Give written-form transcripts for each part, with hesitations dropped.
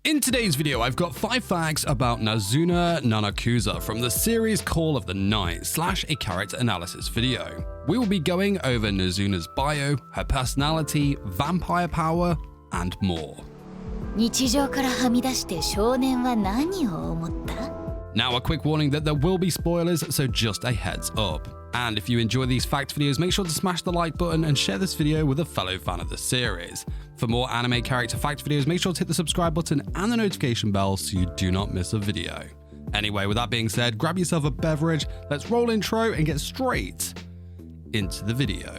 In today's video, I've got 5 facts about Nazuna Nanakusa from the series Call of the Night / a character analysis video. We will be going over Nazuna's bio, her personality, vampire power, and more. 日常からはみ出して少年は何を思った? Now, a quick warning that there will be spoilers, so just a heads up. And if you enjoy these fact videos, make sure to smash the like button and share this video with a fellow fan of the series. For more anime character fact videos, make sure to hit the subscribe button and the notification bell so you do not miss a video. Anyway, with that being said, grab yourself a beverage, let's roll intro and get straight into the video.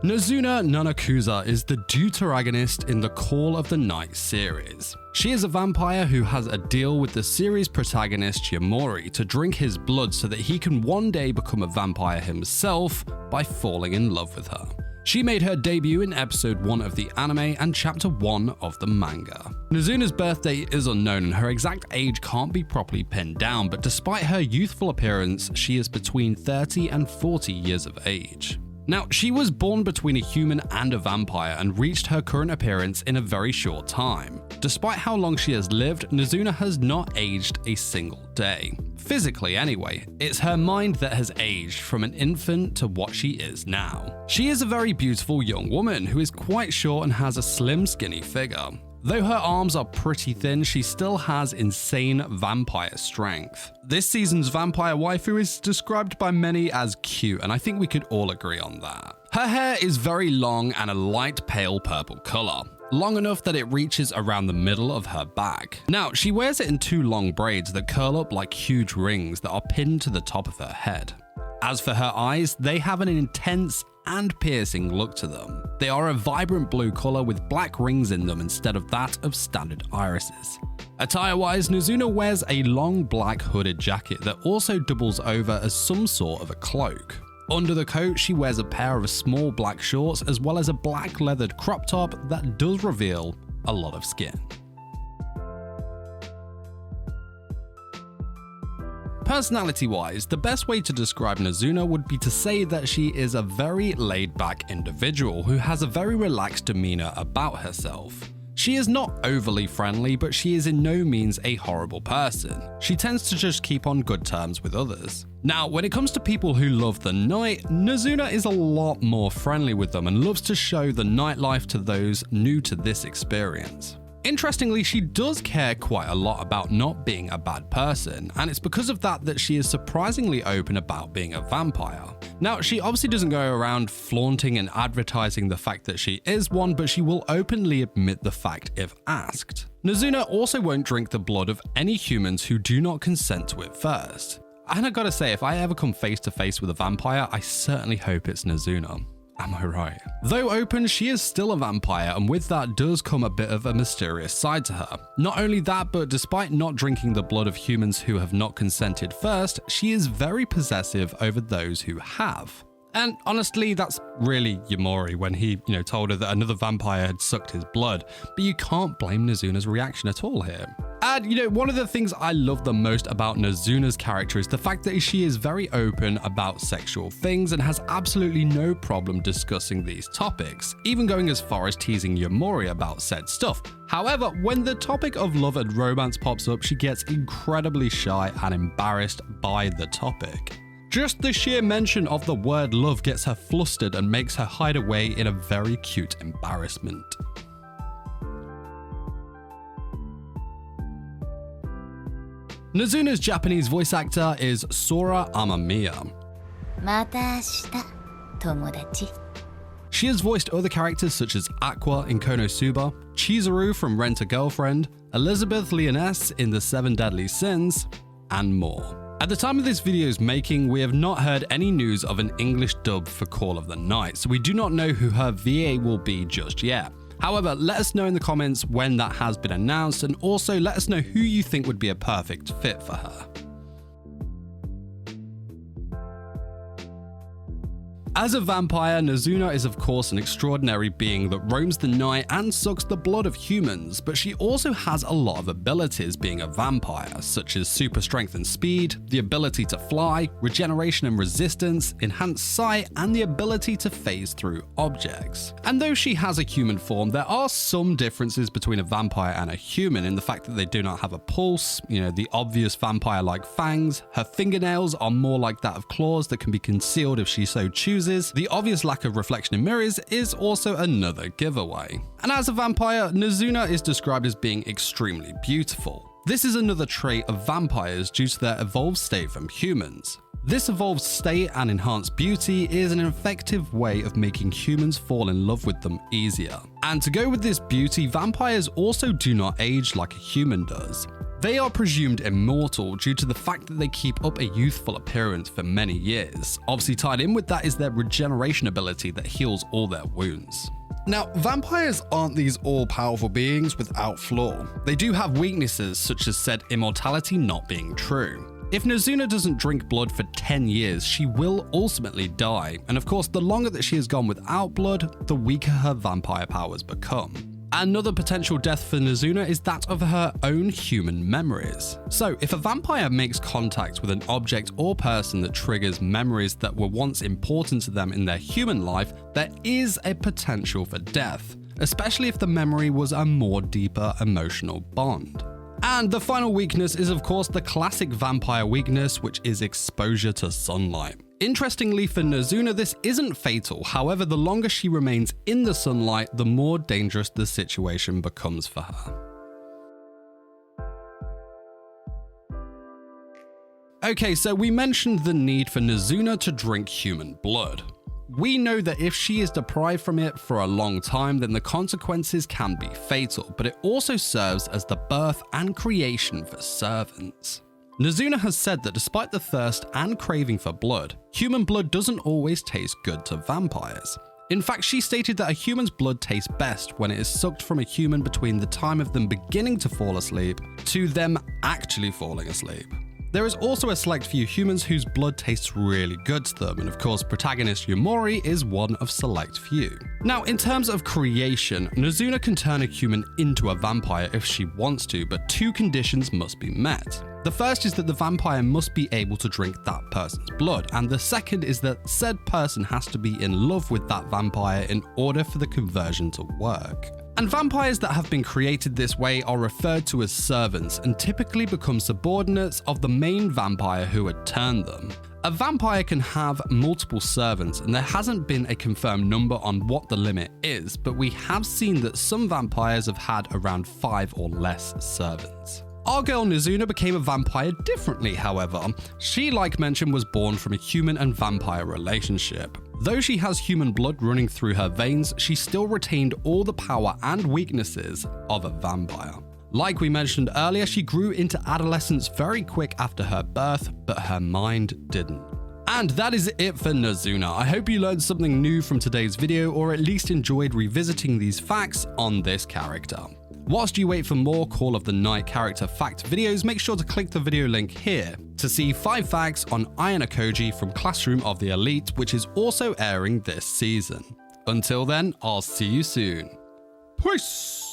Nazuna Nanakusa is the deuteragonist in the Call of the Night series. She is a vampire who has a deal with the series protagonist Yamori to drink his blood so that he can one day become a vampire himself by falling in love with her. She made her debut in episode 1 of the anime and chapter 1 of the manga. Nazuna's birth date is unknown and her exact age can't be properly pinned down, but despite her youthful appearance, she is between 30 and 40 years of age. Now, she was born between a human and a vampire and reached her current appearance in a very short time. Despite how long she has lived, Nazuna has not aged a single day. Physically anyway, it's her mind that has aged from an infant to what she is now. She is a very beautiful young woman who is quite short and has a slim, skinny figure. Though her arms are pretty thin, she still has insane vampire strength. This season's vampire waifu is described by many as cute, and I think we could all agree on that. Her hair is very long and a light pale purple color, long enough that it reaches around the middle of her back. Now, she wears it in 2 long braids that curl up like huge rings that are pinned to the top of her head. As for her eyes, they have an intense and piercing look to them. They are a vibrant blue color with black rings in them instead of that of standard irises. Attire-wise, Nazuna wears a long black hooded jacket that also doubles over as some sort of a cloak. Under the coat, she wears a pair of small black shorts as well as a black leathered crop top that does reveal a lot of skin. Personality-wise, the best way to describe Nazuna would be to say that she is a very laid-back individual who has a very relaxed demeanor about herself. She is not overly friendly, but she is in no means a horrible person. She tends to just keep on good terms with others. Now, when it comes to people who love the night, Nazuna is a lot more friendly with them and loves to show the nightlife to those new to this experience. Interestingly, she does care quite a lot about not being a bad person, and it's because of that that she is surprisingly open about being a vampire. Now, she obviously doesn't go around flaunting and advertising the fact that she is one, but she will openly admit the fact if asked. Nazuna also won't drink the blood of any humans who do not consent to it first. And I gotta say, if I ever come face to face with a vampire, I certainly hope it's Nazuna. Am I right? Though open, she is still a vampire, and with that does come a bit of a mysterious side to her. Not only that, but despite not drinking the blood of humans who have not consented first, she is very possessive over those who have. And honestly, that's really Yamori when he, told her that another vampire had sucked his blood, but you can't blame Nazuna's reaction at all here. And one of the things I love the most about Nazuna's character is the fact that she is very open about sexual things and has absolutely no problem discussing these topics, even going as far as teasing Yamori about said stuff. However, when the topic of love and romance pops up, she gets incredibly shy and embarrassed by the topic. Just the sheer mention of the word love gets her flustered and makes her hide away in a very cute embarrassment. Nazuna's Japanese voice actor is Sora Amamiya. また明日、友達. She has voiced other characters such as Aqua in Konosuba, Chizuru from Rent a Girlfriend, Elizabeth Leoness in The 7 Deadly Sins, and more. At the time of this video's making, we have not heard any news of an English dub for Call of the Night, so we do not know who her VA will be just yet. However, let us know in the comments when that has been announced, and also let us know who you think would be a perfect fit for her. As a vampire, Nazuna is of course an extraordinary being that roams the night and sucks the blood of humans, but she also has a lot of abilities being a vampire, such as super strength and speed, the ability to fly, regeneration and resistance, enhanced sight, and the ability to phase through objects. And though she has a human form, there are some differences between a vampire and a human in the fact that they do not have a pulse, the obvious vampire-like fangs, her fingernails are more like that of claws that can be concealed if she so chooses. The obvious lack of reflection in mirrors is also another giveaway. And as a vampire, Nazuna is described as being extremely beautiful. This is another trait of vampires due to their evolved state from humans. This evolved state and enhanced beauty is an effective way of making humans fall in love with them easier. And to go with this beauty, vampires also do not age like a human does. They are presumed immortal due to the fact that they keep up a youthful appearance for many years. Obviously tied in with that is their regeneration ability that heals all their wounds. Now, vampires aren't these all-powerful beings without flaw. They do have weaknesses, such as said immortality not being true. If Nazuna doesn't drink blood for 10 years, she will ultimately die, and of course the longer that she has gone without blood, the weaker her vampire powers become. Another potential death for Nazuna is that of her own human memories. So, if a vampire makes contact with an object or person that triggers memories that were once important to them in their human life, there is a potential for death, especially if the memory was a more deeper emotional bond. And the final weakness is of course the classic vampire weakness, which is exposure to sunlight. Interestingly for Nazuna, this isn't fatal, however the longer she remains in the sunlight, the more dangerous the situation becomes for her. Okay, so we mentioned the need for Nazuna to drink human blood. We know that if she is deprived from it for a long time, then the consequences can be fatal, but it also serves as the birth and creation for servants. Nazuna has said that despite the thirst and craving for blood, human blood doesn't always taste good to vampires. In fact, she stated that a human's blood tastes best when it is sucked from a human between the time of them beginning to fall asleep to them actually falling asleep. There is also a select few humans whose blood tastes really good to them, and of course protagonist Yumori is one of select few. Now in terms of creation, Nazuna can turn a human into a vampire if she wants to, but two conditions must be met. The first is that the vampire must be able to drink that person's blood, and the second is that said person has to be in love with that vampire in order for the conversion to work. And vampires that have been created this way are referred to as servants and typically become subordinates of the main vampire who had turned them. A vampire can have multiple servants, and there hasn't been a confirmed number on what the limit is, but we have seen that some vampires have had around 5 or less servants. Our girl Nazuna became a vampire differently, however. She, like mentioned, was born from a human and vampire relationship. Though she has human blood running through her veins, she still retained all the power and weaknesses of a vampire. Like we mentioned earlier, she grew into adolescence very quick after her birth, but her mind didn't. And that is it for Nazuna. I hope you learned something new from today's video, or at least enjoyed revisiting these facts on this character. Whilst you wait for more Call of the Night character fact videos, make sure to click the video link here to see 5 facts on Ayano from Classroom of the Elite, which is also airing this season. Until then, I'll see you soon. Peace!